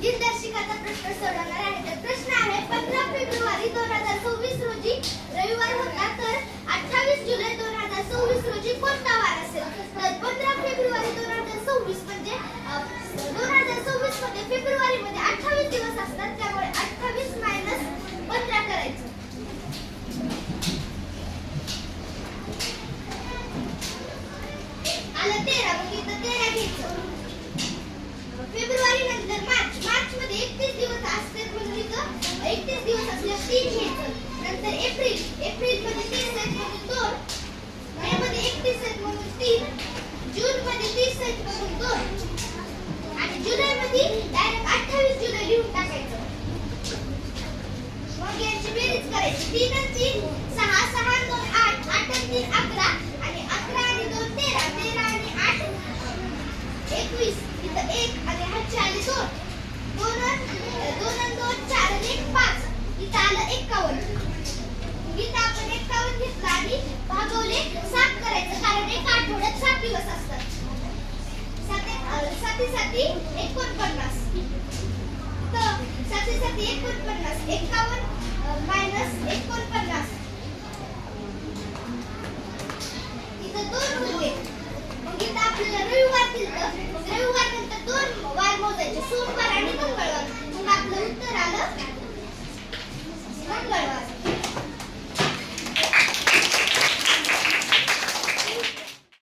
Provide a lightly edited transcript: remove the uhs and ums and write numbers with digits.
दिनदर्शिकाचा प्रश्न सोडवणार आहे. तर प्रश्न आहे 15 फेब्रुवारी 2024 रोजी रविवार होता, तर 28 जुलै 2024 रोजी कोणता वार असेल? तर 15 फेब्रुवारी 2024 म्हणजे 2024 मध्ये फेब्रुवारीमध्ये 28 दिवस असतात, त्यामुळे 28 मायनस 15 करायचं. आलं 13, मग इथं 13 घ्यायचं. फेब्रुवारी नंतर मार्च मध्ये 31 दिवस असतात, म्हणून इथं 31 दिवस असल्यावर 3 घ्यायचं. नंतर एप्रिल मध्ये 30 आहेत म्हणून 2, मे मध्ये 31 आहेत म्हणून 3, जून मध्ये 30 आहेत म्हणून 2 आणि जुलै मध्ये डायरेक्ट 28 जुलै लिहून टाकायचं. मग यांची बेरीज करायची. 3 आणि 3 6, 6 आणि 2 8, 8 आणि 3 11 आणि 11 आणि 2 13, 13 आणि 8 21. इथं 1 आणि 8 आले 2, 2 आणि 2 4 आणि 1 5. इथं आलं 51. इथं आपण 51 घेतलं आणि भागवले 7 करायचं, कारण एक आठवड्यात 7 दिवस असतात. 7 7 49. तर 7 7 49, 51 मायनस 49